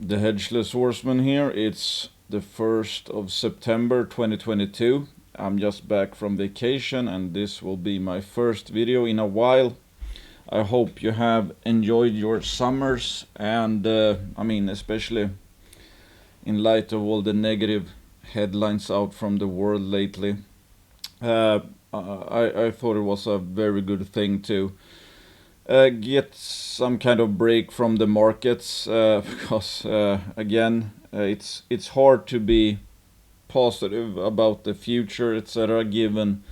The Hedgeless Horseman here. It's the 1st of September 2022. I'm just back from vacation and this will be my first video in a while. I hope you have enjoyed your summers and especially in light of all the negative headlines out from the world lately. I thought it was a very good thing to get some kind of break from the markets because again it's hard to be positive about the future, etc., given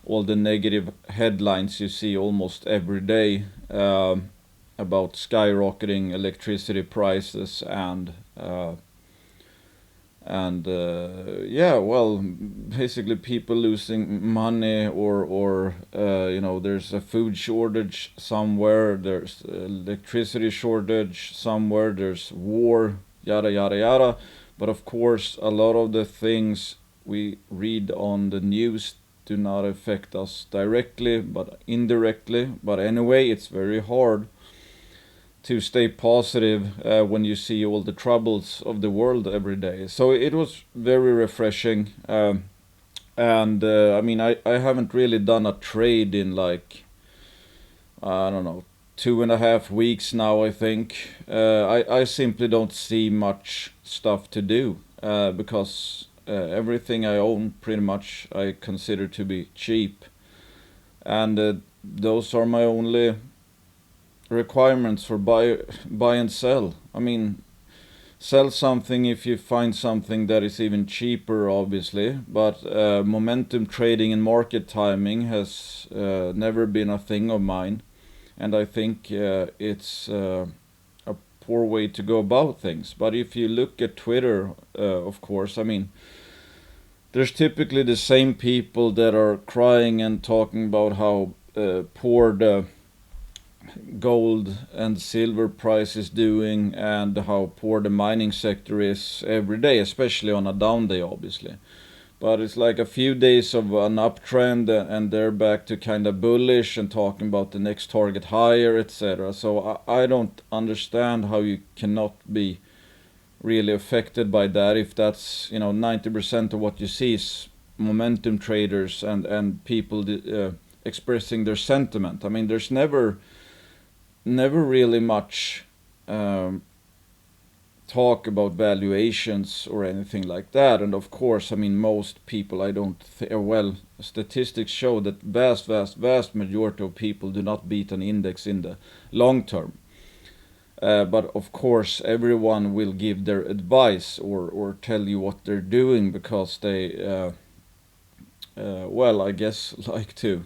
all the negative headlines you see almost every day about skyrocketing electricity prices and yeah, well, basically people losing money or there's a food shortage somewhere, there's electricity shortage somewhere, there's war, yada yada yada. But of course a lot of the things we read on the news do not affect us directly but indirectly. But anyway, it's very hard to stay positive when you see all the troubles of the world every day. So it was very refreshing. I haven't really done a trade in like, I don't know, 2.5 weeks now, I think. I simply don't see much stuff to do because everything I own pretty much I consider to be cheap. And those are my only requirements for buy and sell. I mean, sell something if you find something that is even cheaper, obviously. But momentum trading and market timing has never been a thing of mine, and I think it's a poor way to go about things. But if you look at Twitter, of course, I mean, there's typically the same people that are crying and talking about how poor the gold and silver price is doing and how poor the mining sector is every day, especially on a down day, obviously. But it's like a few days of an uptrend and they're back to kind of bullish and talking about the next target higher, etc. So I don't understand how you cannot be really affected by that if that's 90% of what you see is momentum traders and people expressing their sentiment. I mean, there's never really much talk about valuations or anything like that. And of course, I mean, most people, I don't well, statistics show that vast majority of people do not beat an index in the long term. But of course everyone will give their advice or tell you what they're doing because they well, I guess, like to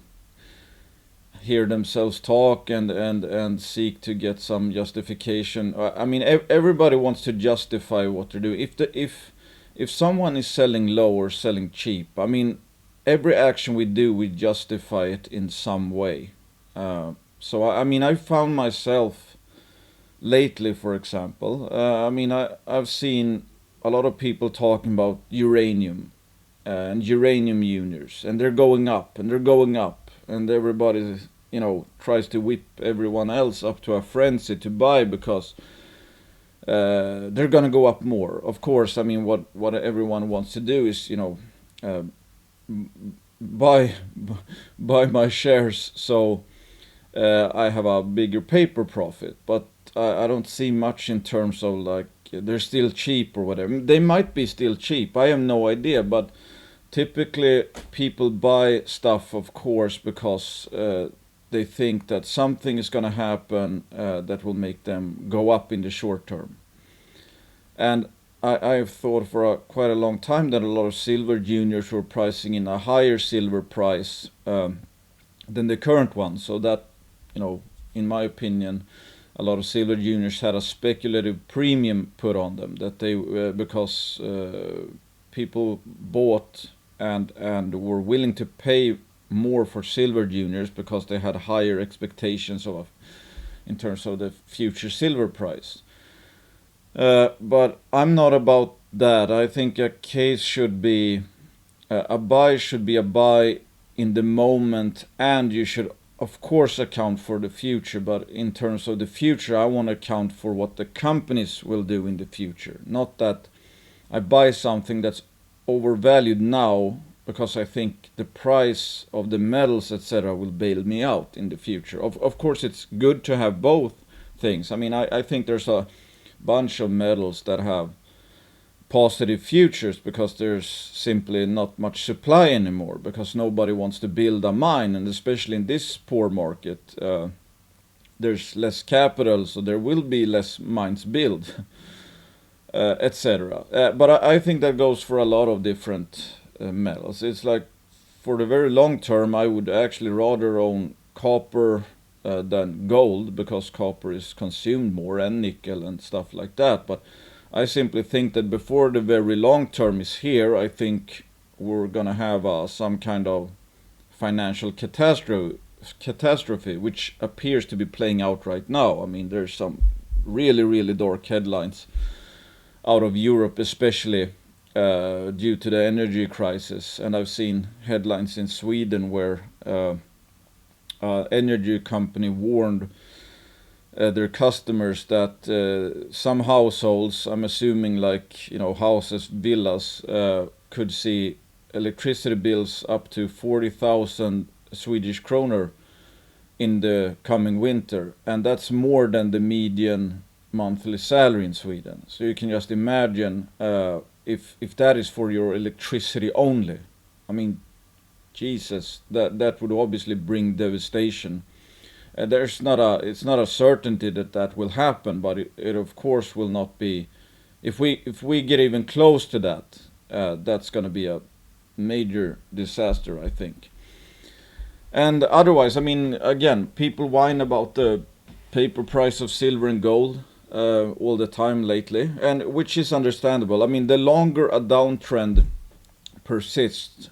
hear themselves talk and seek to get some justification. I mean, everybody wants to justify what they're doing. If someone is selling low or selling cheap, I mean, every action we do, we justify it in some way. So I mean, I found myself lately, for example, I've seen a lot of people talking about uranium and uranium juniors, and they're going up and they're going up, and everybody, tries to whip everyone else up to a frenzy to buy because they're gonna go up more. Of course, I mean, what everyone wants to do is, uh, buy buy my shares so I have a bigger paper profit. But I don't see much in terms of like they're still cheap or whatever. They might be still cheap. I have no idea, but typically people buy stuff, of course, because they think that something is going to happen that will make them go up in the short term. And I've thought for quite a long time that a lot of silver juniors were pricing in a higher silver price than the current one. So that, in my opinion, a lot of silver juniors had a speculative premium put on them that they because people bought and were willing to pay more for silver juniors because they had higher expectations of in terms of the future silver price. But I'm not about that. I think a case should be a buy should be a buy in the moment, and you should of course account for the future, but in terms of the future, I want to account for what the companies will do in the future. Not that I buy something that's overvalued now because I think the price of the metals, etc., will bail me out in the future. Of course, it's good to have both things. I mean, I think there's a bunch of metals that have positive futures because there's simply not much supply anymore because nobody wants to build a mine, and especially in this poor market, there's less capital, so there will be less mines built, etc. But I think that goes for a lot of different metals. It's like for the very long term, I would actually rather own copper than gold because copper is consumed more, and nickel and stuff like that. But I simply think that before the very long term is here, I think we're gonna have some kind of financial catastrophe, which appears to be playing out right now. I mean, there's some really, really dark headlines out of Europe, especially due to the energy crisis. And I've seen headlines in Sweden where energy company warned their customers that some households, I'm assuming like houses, villas, could see electricity bills up to 40,000 Swedish kronor in the coming winter, and that's more than the median monthly salary in Sweden. So you can just imagine if that is for your electricity only. I mean, Jesus, that would obviously bring devastation. It's not a certainty that will happen, but it of course will not be. If we get even close to that, that's going to be a major disaster, I think. And otherwise, I mean, again, people whine about the paper price of silver and gold all the time lately, and which is understandable. I mean, the longer a downtrend persists,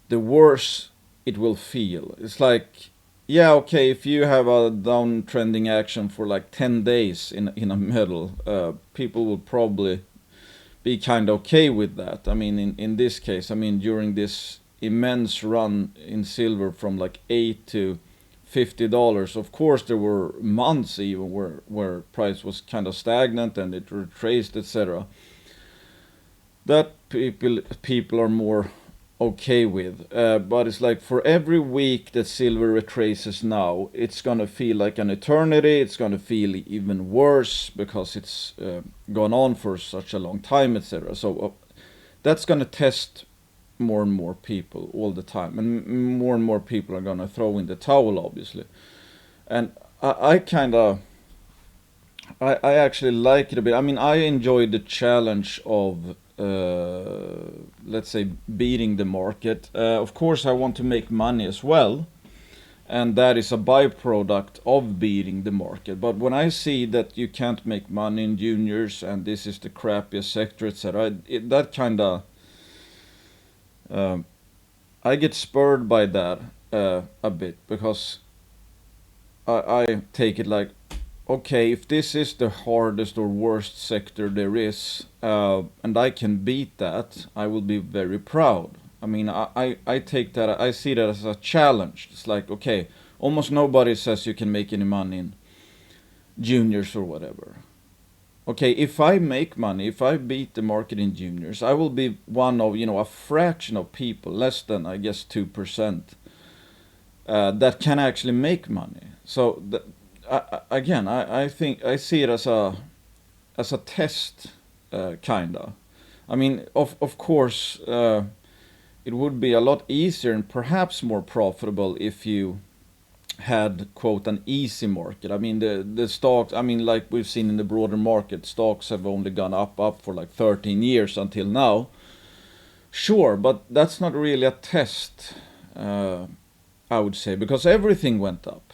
the worse it will feel. It's like, yeah, okay, if you have a downtrending action for like 10 days in a metal, people will probably be kind of okay with that. I mean, in this case, I mean, during this immense run in silver from like $8 to $50, of course there were months even where price was kind of stagnant and it retraced, etc. That people are more okay with, but it's like for every week that silver retraces now, it's gonna feel like an eternity. It's gonna feel even worse because it's gone on for such a long time, etc. So that's gonna test more and more people all the time, and more people are gonna throw in the towel, obviously. And I actually like it a bit. I mean, I enjoy the challenge of let's say beating the market. Of course, I want to make money as well, and that is a byproduct of beating the market. But when I see that you can't make money in juniors and this is the crappiest sector, etc., that kind of I get spurred by that a bit, because I take it like, okay, if this is the hardest or worst sector there is, and I can beat that, I will be very proud. I mean, I take that, I see that as a challenge. It's like, okay, almost nobody says you can make any money in juniors or whatever. Okay, if I make money, if I beat the market in juniors, I will be one of, a fraction of people, less than, I guess, 2%, that can actually make money. So, again, I think I see it as a test, kinda. I mean, of course, it would be a lot easier and perhaps more profitable if you had, quote, an easy market. I mean, the stocks, I mean, like we've seen in the broader market, stocks have only gone up for like 13 years until now. Sure, but that's not really a test, I would say, because everything went up.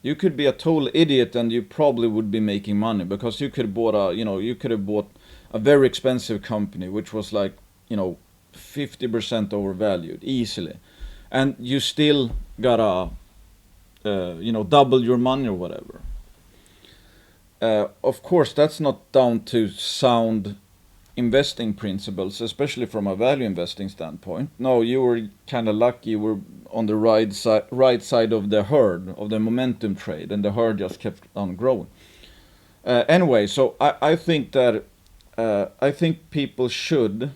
You could be a total idiot and you probably would be making money, because you could have bought a very expensive company which was like, 50% overvalued easily, and you still gotta double your money or whatever. Of course, that's not down to sound investing principles, especially from a value investing standpoint. No, you were kind of lucky. You were on the right side of the herd, of the momentum trade, and the herd just kept on growing. Anyway, so I think that I think people should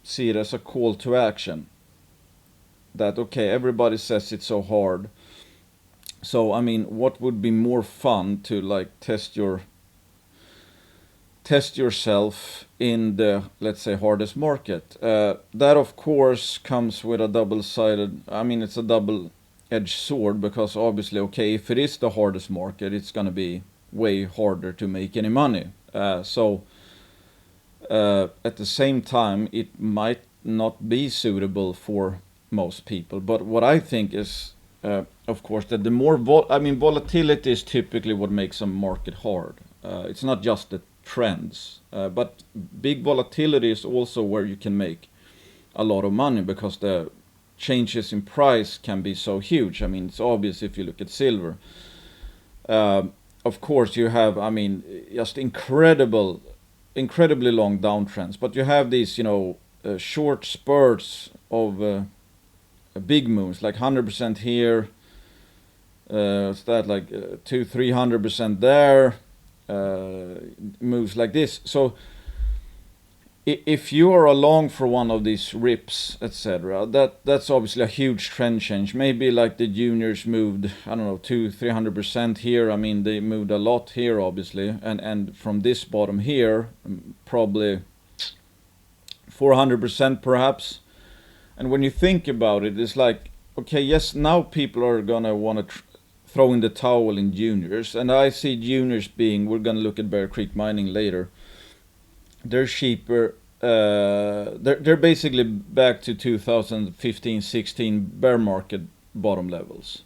see it as a call to action. That okay, everybody says it's so hard. So I mean, what would be more fun to like test yourself in the, let's say, hardest market? That of course comes with a double-sided. I mean, it's a double-edged sword, because obviously, okay, if it is the hardest market, it's gonna be way harder to make any money. So at the same time, it might not be suitable for most people. But what I think is, of course, that the more volatility is typically what makes a market hard. It's not just the trends, but big volatility is also where you can make a lot of money, because the changes in price can be so huge. I mean, it's obvious if you look at silver. Of course, you have, I mean, just incredibly long downtrends, but you have these, short spurts of big moves, like 100% here. It's that like 200-300% there. Moves like this. So if you are along for one of these rips, etc., that's obviously a huge trend change. Maybe like the juniors moved, I don't know, 200-300% here. I mean, they moved a lot here, obviously, and from this bottom here, probably 400% perhaps. And when you think about it, it's like, okay, yes, now people are gonna want to throw in the towel in juniors, and I see juniors being, we're gonna look at Bear Creek Mining later. They're cheaper. They're basically back to 2015-16 bear market bottom levels.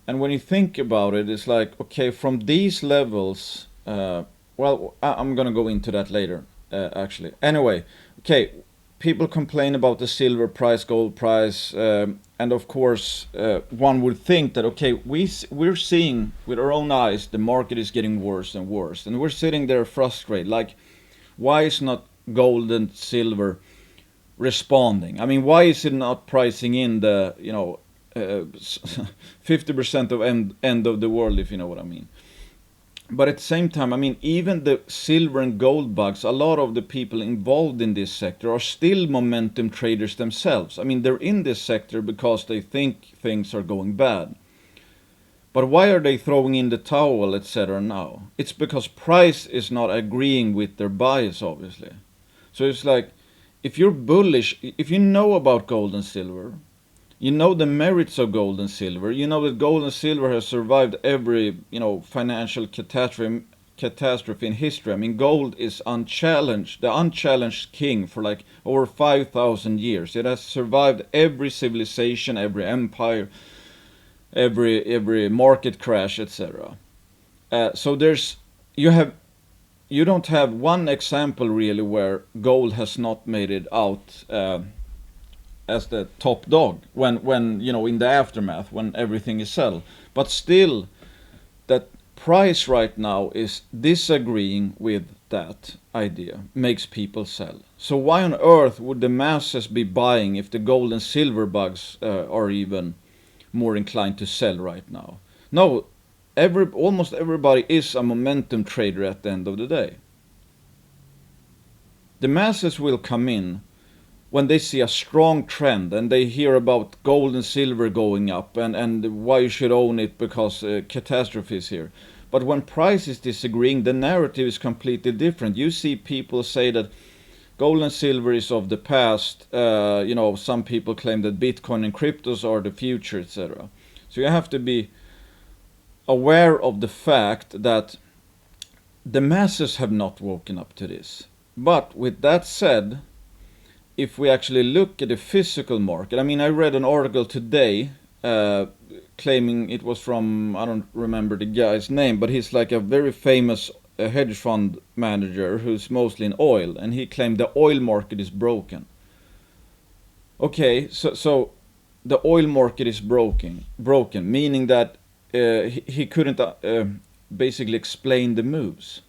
And when you think about it, it's like, okay, from these levels, well, I'm gonna go into that later, actually. Anyway, okay, people complain about the silver price, gold price, and of course, one would think that, okay, we're seeing with our own eyes the market is getting worse and worse, and we're sitting there frustrated, like, why is not gold and silver responding? I mean, why is it not pricing in the 50% of end of the world, if you know what I mean? But at the same time, I mean, even the silver and gold bugs, a lot of the people involved in this sector are still momentum traders themselves. I mean, they're in this sector because they think things are going bad. But why are they throwing in the towel, etc. now? It's because price is not agreeing with their bias, obviously. So it's like, if you're bullish, if you know about gold and silver, you know the merits of gold and silver. You know that gold and silver has survived every, financial catastrophe in history. I mean, gold is unchallenged, the unchallenged king for like over 5,000 years. It has survived every civilization, every empire, every market crash, etc. So you don't have one example really where gold has not made it out as the top dog when in the aftermath, when everything is settled. But still, that price right now is disagreeing with that idea, makes people sell. So why on earth would the masses be buying if the gold and silver bugs are even more inclined to sell right now? No, almost everybody is a momentum trader at the end of the day. The masses will come in when they see a strong trend and they hear about gold and silver going up and why you should own it because catastrophe is here. But when price is disagreeing, the narrative is completely different. You see people say that gold and silver is of the past. Some people claim that Bitcoin and cryptos are the future, etc. So you have to be aware of the fact that the masses have not woken up to this. But with that said, if we actually look at the physical market, I mean, I read an article today claiming, it was from, I don't remember the guy's name, but he's like a very famous hedge fund manager who's mostly in oil, and he claimed the oil market is broken. Okay, so the oil market is broken, meaning that he couldn't basically explain the moves.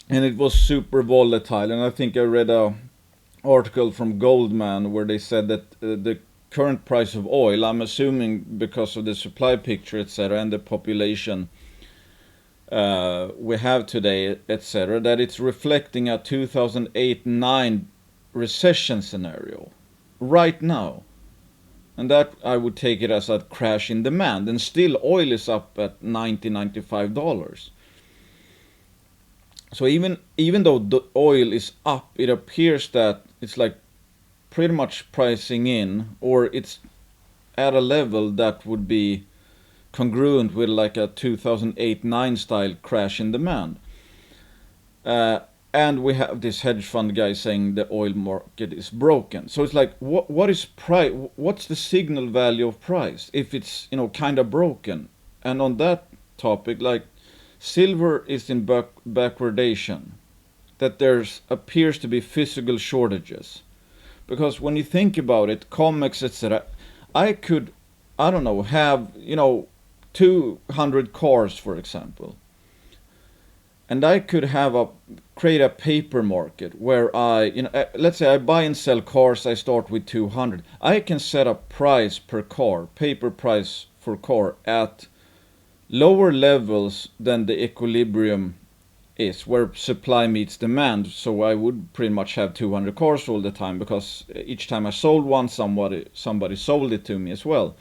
and it was super volatile. And I think I read a article from Goldman where they said that the current price of oil, I'm assuming because of the supply picture, etc., and the population we have today, etc., that it's reflecting a 2008-9 recession scenario right now. And that I would take it as a crash in demand. And still oil is up at $95. So even though the oil is up, it appears that it's like pretty much pricing in, or it's at a level that would be congruent with like a 2008-9 style crash in demand. And we have this hedge fund guy saying the oil market is broken. So it's like, what is price? What's the signal value of price if it's kind of broken? And on that topic, like silver is in backwardation, that there's appears to be physical shortages, because when you think about it, COMEX, etc., I could, I don't know, have 200 cars, for example, and I could create a paper market where let's say I buy and sell cars. I start with 200. I can set a price per car, paper price for car, at lower levels than the equilibrium is, where supply meets demand. So I would pretty much have 200 cars all the time, because each time I sold one, somebody sold it to me as well.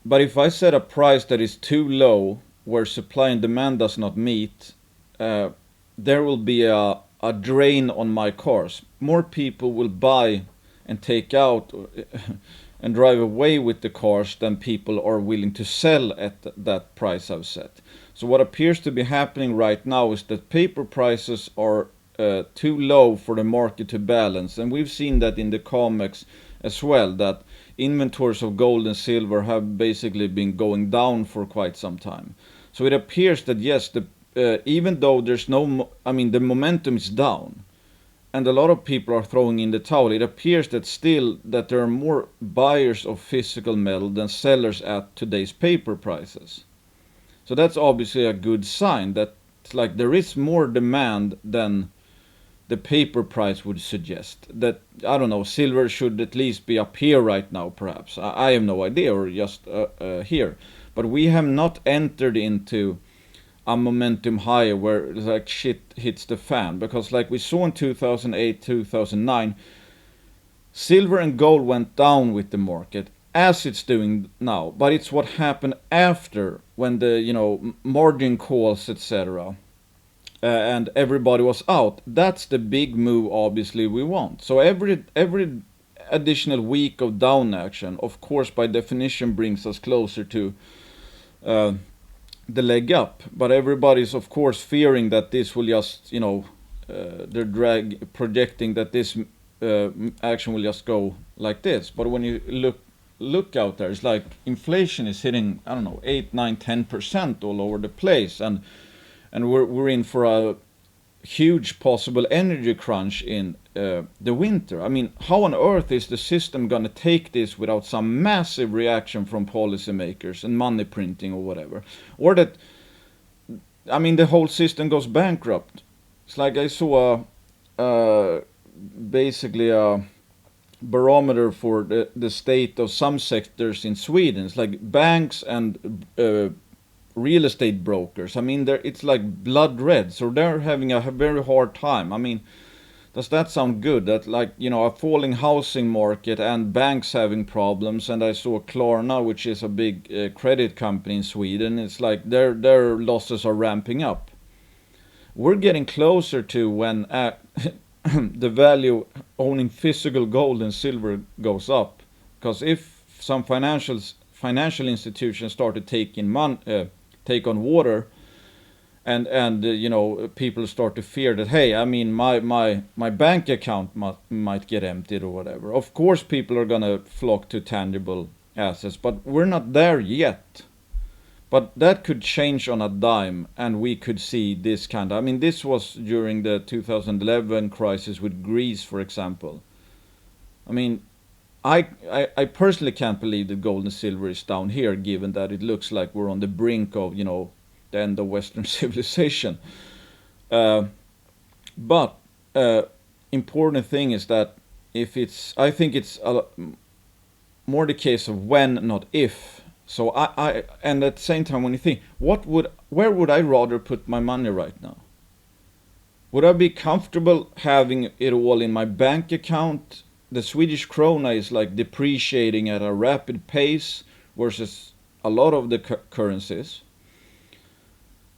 But if I set a price that is too low, where supply and demand does not meet, there will be a drain on my cars. More people will buy and take out and drive away with the cars than people are willing to sell at that price I've set. So what appears to be happening right now is that paper prices are too low for the market to balance. And we've seen that in the COMEX as well, that inventories of gold and silver have basically been going down for quite some time. So it appears that yes, even though there's the momentum is down, and a lot of people are throwing in the towel, it appears that still that there are more buyers of physical metal than sellers at today's paper prices. So that's obviously a good sign, that it's like there is more demand than the paper price would suggest. That, I don't know, silver should at least be up here right now, perhaps. I have no idea, or just here. But we have not entered into a momentum higher where like shit hits the fan, because like we saw in 2008, 2009, silver and gold went down with the market, as it's doing now. But it's what happened after, when the margin calls, etc., and everybody was out. That's the big move, obviously, we want. So every additional week of down action, of course, by definition, brings us closer to the leg up. But everybody's, of course, fearing that this will just, they're projecting that this action will just go like this. But when you look out there, it's like inflation is hitting, I don't know, 8, 9, 10% all over the place, and we're in for a huge possible energy crunch in the winter. I mean, how on earth is the system going to take this without some massive reaction from policymakers and money printing or whatever? Or that, the whole system goes bankrupt. It's like I saw basically a barometer for the state of some sectors in Sweden. It's like banks and real estate brokers. It's like blood red. So they're having a very hard time. Does that sound good? That a falling housing market and banks having problems. And I saw Klarna, which is a big credit company in Sweden. It's like their losses are ramping up. We're getting closer to when the value owning physical gold and silver goes up. Because if some financial institutions start to take on water, and people start to fear that, hey, my bank account might get emptied or whatever. Of course, people are gonna flock to tangible assets, but we're not there yet. But that could change on a dime, and we could see this kind of. This was during the 2011 crisis with Greece, for example. I personally can't believe that gold and silver is down here, given that it looks like we're on the brink of, the end of Western civilization. Uh, but important thing is that if it's, I think it's more the case of when, not if. So and at the same time, when you think, where would I rather put my money right now? Would I be comfortable having it all in my bank account? The Swedish krona is like depreciating at a rapid pace versus a lot of the currencies.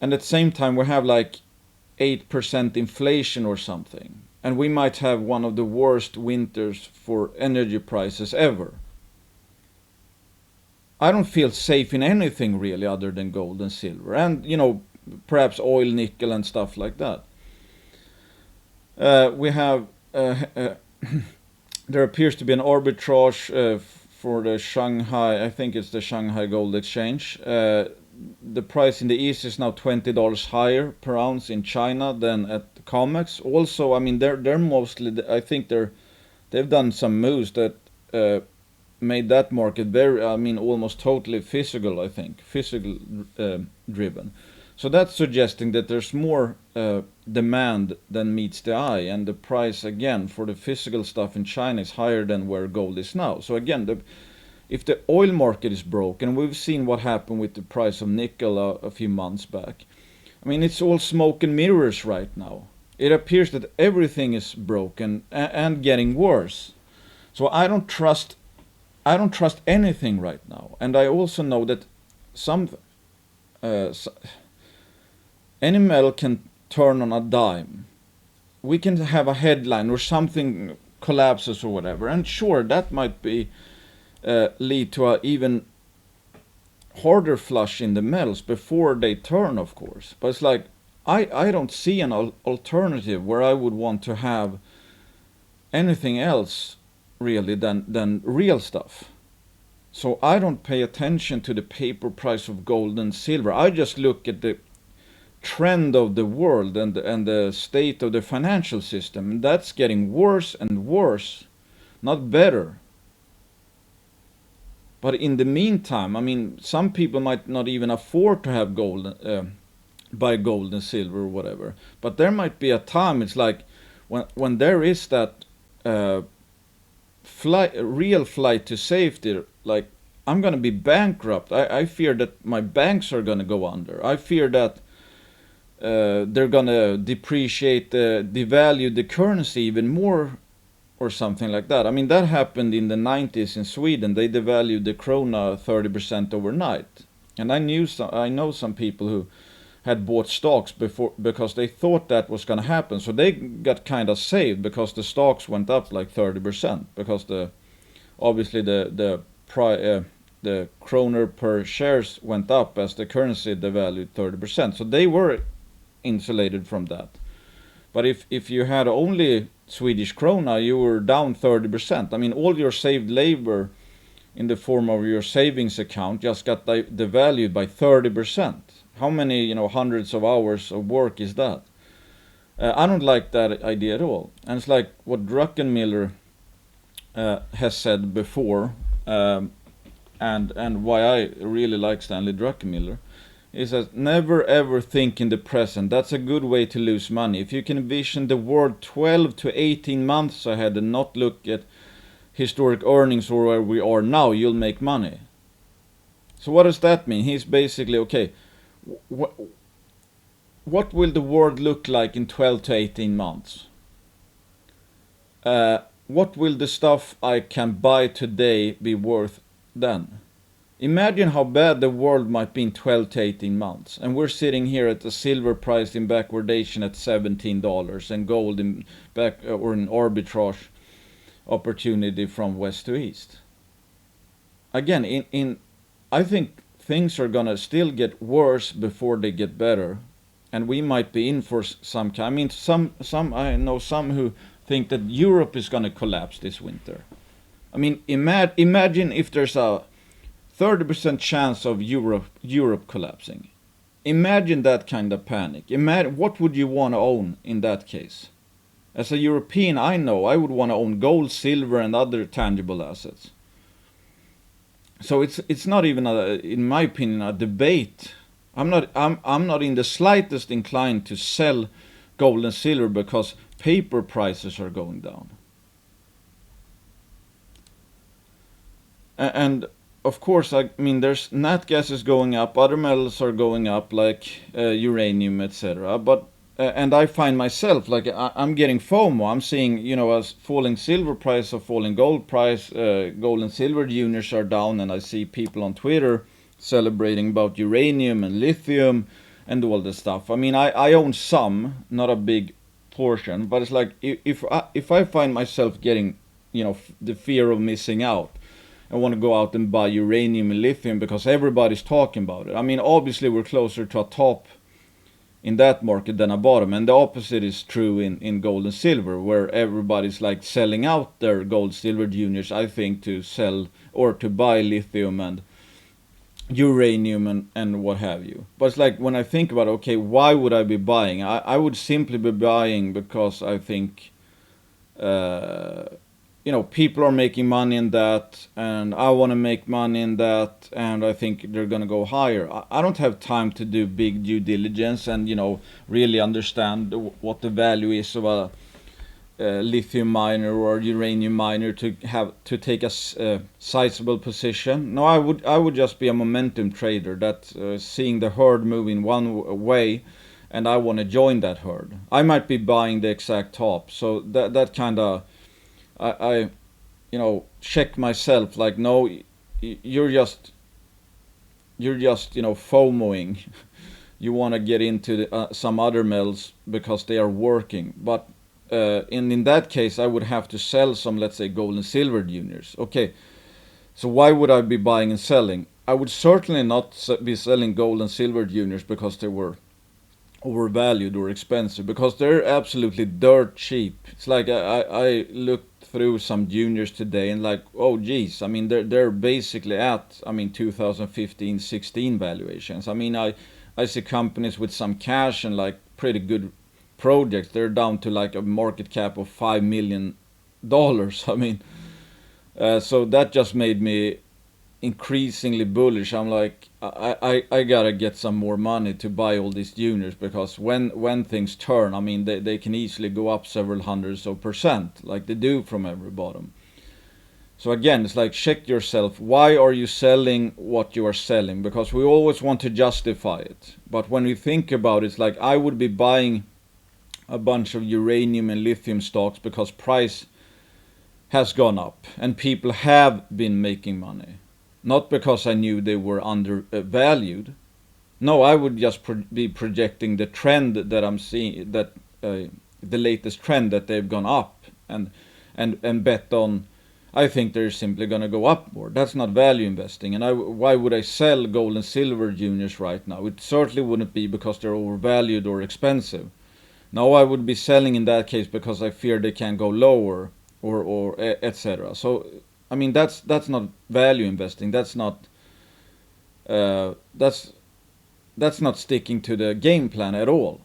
And at the same time, we have like 8% inflation or something. And we might have one of the worst winters for energy prices ever. I don't feel safe in anything really other than gold and silver. And, perhaps oil, nickel, and stuff like that. We have there appears to be an arbitrage for the Shanghai. I think it's the Shanghai Gold Exchange. The price in the east is now $20 higher per ounce in China than at COMEX. Also, I mean, they're mostly. I think they've done some moves that made that market very. I mean, almost totally physical. I think physical driven. So that's suggesting that there's more demand than meets the eye, and the price again for the physical stuff in China is higher than where gold is now. So again, if the oil market is broken, we've seen what happened with the price of nickel a few months back. I mean, it's all smoke and mirrors right now. It appears that everything is broken and getting worse. So I don't trust anything right now, and I also know that any metal can turn on a dime. We can have a headline or something collapses or whatever, and sure, that might be lead to a even harder flush in the metals before they turn, of course. But it's like I don't see an alternative where I would want to have anything else really than real stuff. So I don't pay attention to the paper price of gold and silver. I just look at the trend of the world and the state of the financial system, and that's getting worse and worse, not better. But in the meantime, I mean, some people might not even afford to have gold, buy gold and silver or whatever. But there might be a time. It's like when there is that real flight to safety. Like, I'm gonna be bankrupt. I fear that my banks are gonna go under. I fear that they're gonna devalue the currency even more or something like that. I mean, that happened in the 90s in Sweden. They devalued the krona 30% overnight. And I know some people who had bought stocks before because they thought that was going to happen. So they got kind of saved because the stocks went up like 30% because obviously the kroner per shares went up as the currency devalued 30%. So they were insulated from that. But if you had only Swedish krona, you were down 30%. I mean, all your saved labor in the form of your savings account just got devalued by 30%. How many, hundreds of hours of work is that? I don't like that idea at all. And it's like what Druckenmiller has said before, and why I really like Stanley Druckenmiller. He says, never ever think in the present. That's a good way to lose money. If you can envision the world 12 to 18 months ahead and not look at historic earnings or where we are now, you'll make money. So what does that mean? He's basically, okay, what will the world look like in 12 to 18 months? What will the stuff I can buy today be worth then? Imagine how bad the world might be in 12 to 18 months. And we're sitting here at the silver price in backwardation at $17 and gold in or an arbitrage opportunity from west to east. Again, I think things are gonna still get worse before they get better, and we might be in for some kind. I mean, I know some who think that Europe is gonna collapse this winter. I mean, imagine if there's a 30% chance of Europe collapsing. Imagine that kind of panic. Imagine what would you want to own in that case? As a European, I know I would want to own gold, silver, and other tangible assets. So it's not even in my opinion, a debate. I'm not in the slightest inclined to sell gold and silver because paper prices are going down. And of course, I mean, there's nat gas is going up, other metals are going up, like uranium, etc. But and I find myself like I'm getting FOMO. I'm seeing, as falling silver price or falling gold price, gold and silver juniors are down, and I see people on Twitter celebrating about uranium and lithium and all this stuff. I mean, I own some, not a big portion, but it's like if I find myself getting, the fear of missing out, I want to go out and buy uranium and lithium because everybody's talking about it. I mean, obviously we're closer to a top in that market than a bottom, and the opposite is true in gold and silver, where everybody's like selling out their gold silver juniors, I think, to sell or to buy lithium and uranium and what have you. But it's like when I think about, okay, why would I be buying? I would simply be buying because I think people are making money in that, and I want to make money in that, and I think they're going to go higher. I don't have time to do big due diligence and, really understand what the value is of a lithium miner or uranium miner to take a sizable position. No, I would just be a momentum trader that seeing the herd move in one way, and I want to join that herd. I might be buying the exact top, so that kind of I check myself like, no, you're just FOMOing. You want to get into some other metals because they are working, but in that case I would have to sell some, let's say, gold and silver juniors. Okay, so why would I be buying and selling? I would certainly not be selling gold and silver juniors because they were overvalued or expensive, because they're absolutely dirt cheap. It's like I looked through some juniors today and like, oh geez, I mean they're basically at 2015-16 valuations. I mean I see companies with some cash and like pretty good projects, they're down to like a market cap of $5 million. I mean, so that just made me increasingly bullish. I'm like, I gotta get some more money to buy all these juniors, because when things turn, I mean, they can easily go up several hundreds of percent like they do from every bottom. So again, it's like, check yourself. Why are you selling what you are selling? Because we always want to justify it. But when we think about it, it's like I would be buying a bunch of uranium and lithium stocks because price has gone up and people have been making money. Not because I knew they were undervalued. No, I would just be projecting the trend that I'm seeing, that the latest trend that they've gone up, and bet on, I think they're simply going to go up more. That's not value investing. And why would I sell gold and silver juniors right now? It certainly wouldn't be because they're overvalued or expensive. No, I would be selling in that case because I fear they can go lower or etc. So I mean, that's not value investing. That's not sticking to the game plan at all.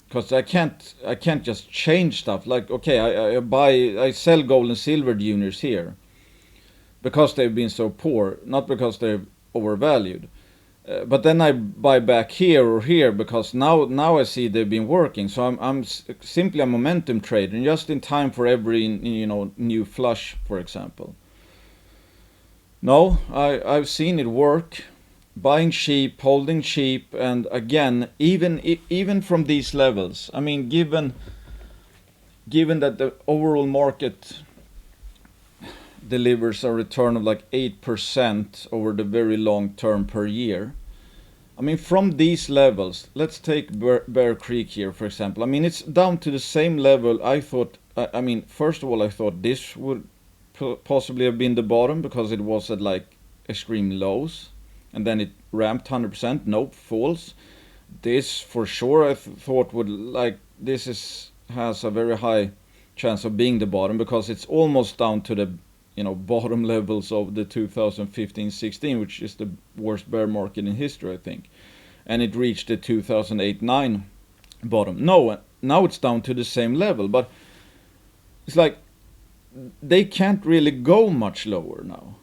Because I can't just change stuff. Like, okay, I sell gold and silver juniors here because they've been so poor, not because they're overvalued. But then I buy back here or here because now I see they've been working. So I'm simply a momentum trader, and just in time for every new flush, for example. No, I've seen it work. Buying cheap, holding cheap, and again, even from these levels. I mean, given that the overall market delivers a return of like 8% over the very long term per year. I mean, from these levels, let's take Bear Creek here, for example. I mean, it's down to the same level. I thought, I mean, first of all, I thought this would possibly have been the bottom because it was at like extreme lows, and then it ramped 100%. Nope, false. This for sure I thought would, like, has a very high chance of being the bottom because it's almost down to the bottom levels of the 2015-16, which is the worst bear market in history, I think. And it reached the 2008-9 bottom. No, now it's down to the same level, but it's like they can't really go much lower now.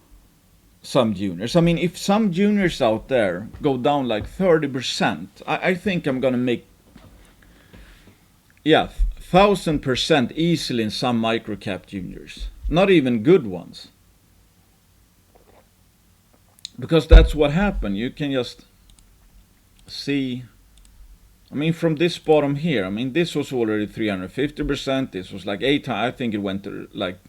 Some juniors. I mean, if some juniors out there go down like 30%, I think I'm gonna make yeah, 1000% easily in some microcap juniors, not even good ones, because that's what happened. You can just see. I mean, from this bottom here, I mean, this was already 350%. This was like 8. I think it went to like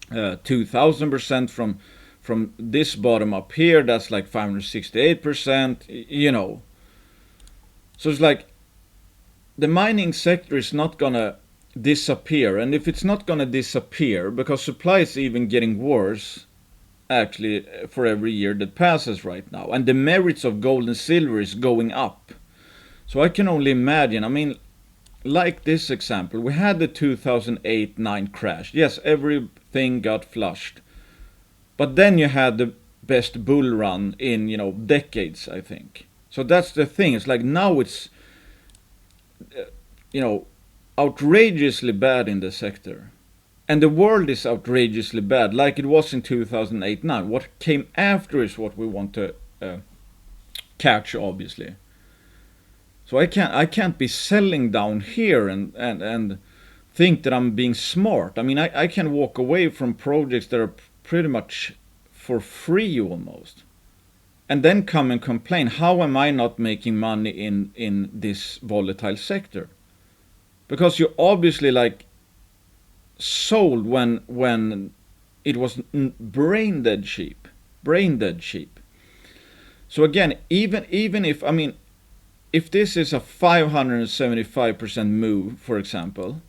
2000% from this bottom up here. That's like 568%. You know, so it's like the mining sector is not gonna disappear, and if it's not gonna disappear, because supply is even getting worse actually for every year that passes right now, and the merits of gold and silver is going up. So I can only imagine. I mean, like this example, we had the 2008-9 crash. Yes, everything got flushed, but then you had the best bull run in, you know, decades, I think. So that's the thing. It's like now it's you know, outrageously bad in the sector. And the world is outrageously bad, like it was in 2008-9. What came after is what we want to catch, obviously. So I can't be selling down here and think that I'm being smart. I mean, I can walk away from projects that are pretty much for free almost, and then come and complain, how am I not making money in this volatile sector? Because you obviously like sold when it was brain dead cheap. So again, even if, I mean, if this is a 575% move, for example,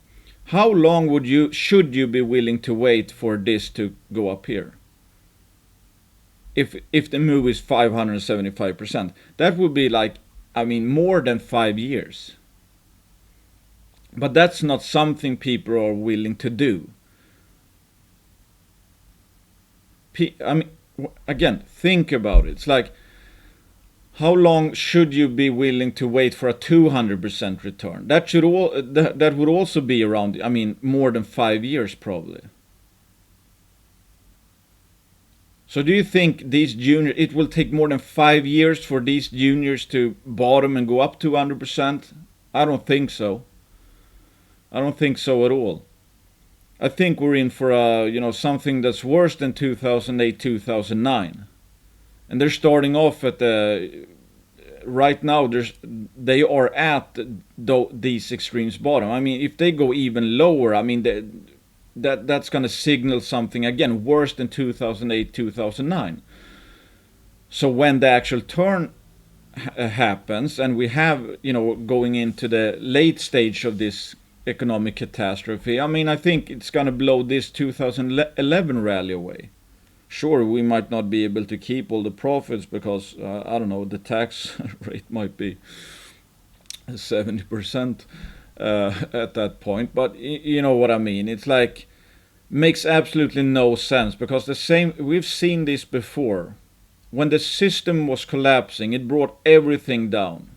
how long should you be willing to wait for this to go up here? If the move is 575%, that would be like, I mean, more than 5 years. But that's not something people are willing to do. I mean, again, think about it. It's like, how long should you be willing to wait for a 200% return? That would also be around, I mean, more than 5 years probably. So do you think these juniors, it will take more than 5 years for these juniors to bottom and go up to 100%? I don't think so. I don't think so at all. I think we're in for something that's worse than 2008, 2009. And they're starting off at right now they are at these extremes bottom. I mean, if they go even lower, I mean, that's going to signal something again worse than 2008, 2009. So when the actual turn happens, and we have, going into the late stage of this economic catastrophe, I mean, I think it's going to blow this 2011 rally away. Sure, we might not be able to keep all the profits because, I don't know, the tax rate might be 70% at that point. But you know what I mean. It's like, makes absolutely no sense, because we've seen this before. When the system was collapsing, it brought everything down.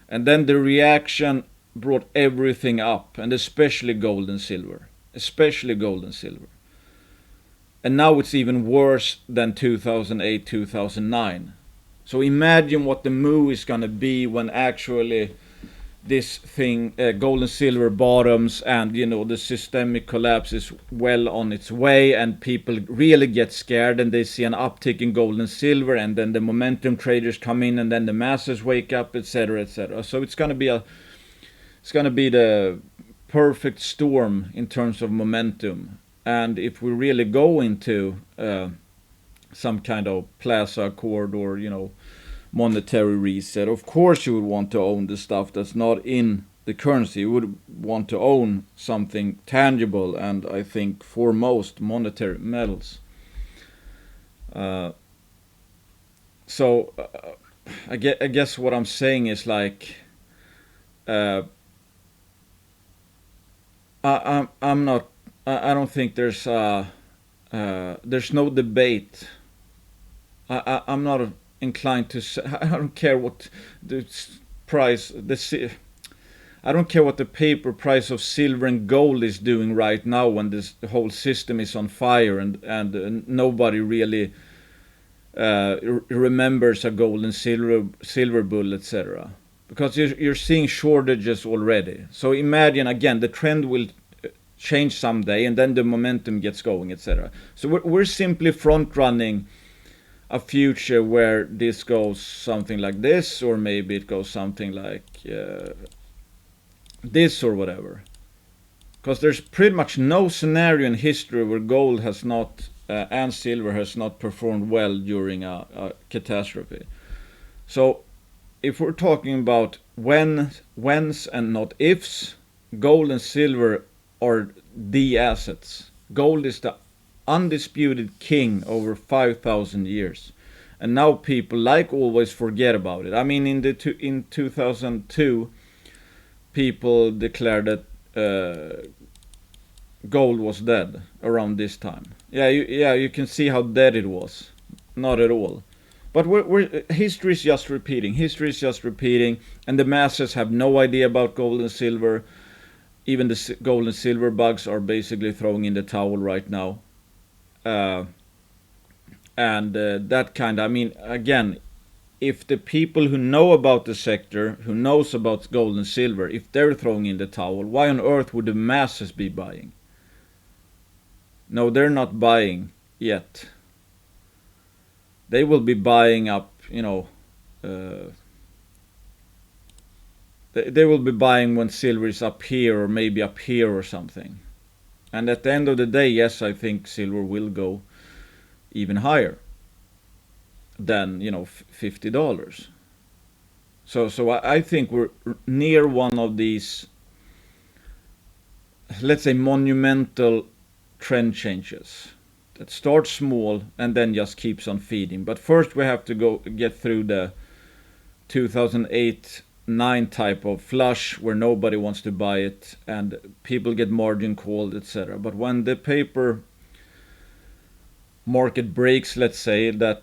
And then the reaction brought everything up, and especially gold and silver. And now it's even worse than 2008, 2009. So imagine what the move is going to be when actually this thing, gold and silver bottoms, and the systemic collapse is well on its way, and people really get scared, and they see an uptick in gold and silver, and then the momentum traders come in, and then the masses wake up, etc., etc. So it's going to be the perfect storm in terms of momentum. And if we really go into some kind of Plaza Accord or monetary reset, of course you would want to own the stuff that's not in the currency. You would want to own something tangible, and I think foremost monetary metals. So I guess what I'm saying is like, I'm not. I don't think there's no debate. I'm not inclined to say. I don't care what the price. I don't care what the paper price of silver and gold is doing right now, when the whole system is on fire, and nobody really remembers a gold and silver bull, etc. because you're seeing shortages already. So imagine again, the trend will change someday, and then the momentum gets going, etc. So we're simply front running a future where this goes something like this, or maybe it goes something like this or whatever. Because there's pretty much no scenario in history where gold has not and silver has not performed well during a catastrophe. So if we're talking about whens and not ifs, gold and silver are the assets. Gold is the undisputed king over 5,000 years. And now people, like always, forget about it. I mean, in 2002, people declared that gold was dead around this time. You can see how dead it was. Not at all. But history is just repeating. History is just repeating, and the masses have no idea about gold and silver. Even the gold and silver bugs are basically throwing in the towel right now. That kind of, I mean, again, if the people who know about the sector, who knows about gold and silver, if they're throwing in the towel, why on earth would the masses be buying? No, they're not buying yet. They will be buying up, they will be buying when silver is up here or maybe up here or something. And at the end of the day, yes, I think silver will go even higher than, $50. So I think we're near one of these, let's say, monumental trend changes that starts small and then just keeps on feeding. But first we have to get through the 2008-9 type of flush where nobody wants to buy it and people get margin called, etc. But when the paper market breaks, let's say, that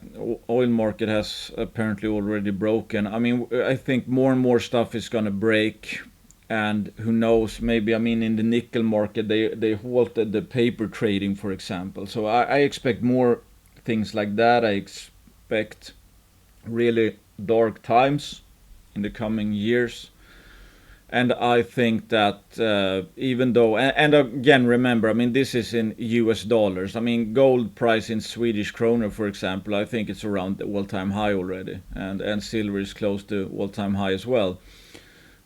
oil market has apparently already broken, I mean, I think more and more stuff is going to break. And who knows, maybe, I mean, in the nickel market, they halted the paper trading, for example. So I expect more things like that. I expect really dark times in the coming years. And I think that even though, and again, remember, I mean, this is in US dollars. I mean, gold price in Swedish kroner, for example, I think it's around the all-time high already. And silver is close to all-time high as well.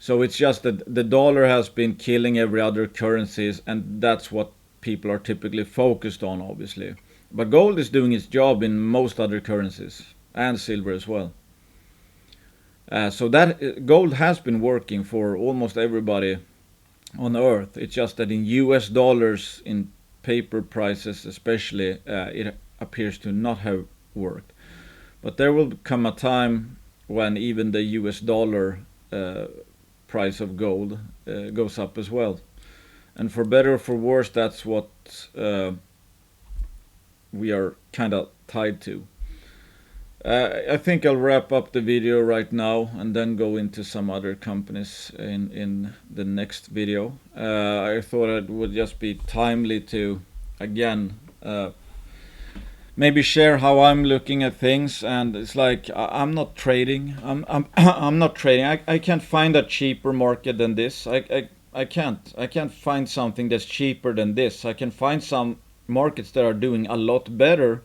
So it's just that the dollar has been killing every other currencies, and that's what people are typically focused on, obviously. But gold is doing its job in most other currencies, and silver as well. So that gold has been working for almost everybody on Earth. It's just that in US dollars, in paper prices especially, it appears to not have worked. But there will come a time when even the US dollar price of gold goes up as well. And for better or for worse, that's what we are kind of tied to. I think I'll wrap up the video right now and then go into some other companies in the next video. I thought it would just be timely to, again, maybe share how I'm looking at things. And it's like, I'm not trading. I'm not trading. I can't find a cheaper market than this. I can't find something that's cheaper than this. I can find some markets that are doing a lot better.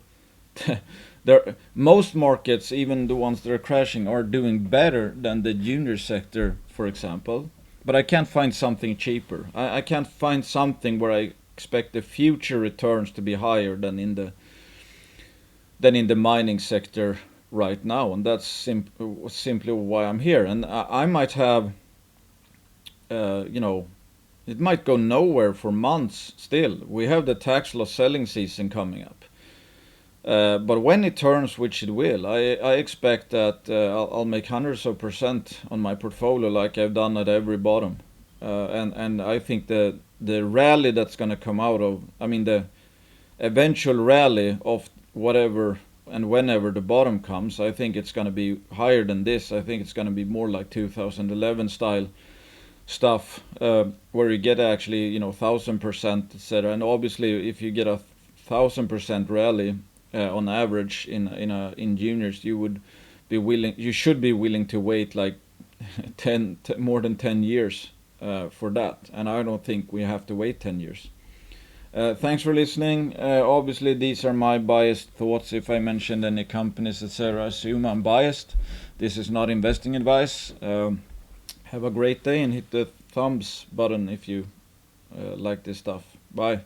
Most markets, even the ones that are crashing, are doing better than the junior sector, for example. But I can't find something cheaper. I can't find something where I expect the future returns to be higher than in the mining sector right now, and that's simply why I'm here. And I might have, it might go nowhere for months still. We have the tax loss selling season coming up. But when it turns, which it will, I expect that I'll make hundreds of % on my portfolio like I've done at every bottom. And I think the rally that's going to come out of, I mean, the eventual rally of whatever and whenever the bottom comes, I think it's going to be higher than this. I think it's going to be more like 2011 style stuff, where you get actually 1,000%, etc. And obviously, if you get a 1,000% rally on average in juniors, you should be willing to wait like more than 10 years for that, and I don't think we have to wait 10 years. Thanks for listening. Obviously, these are my biased thoughts. If I mentioned any companies, etc., assume I'm biased. This is not investing advice. Have a great day and hit the thumbs button if you like this stuff. Bye.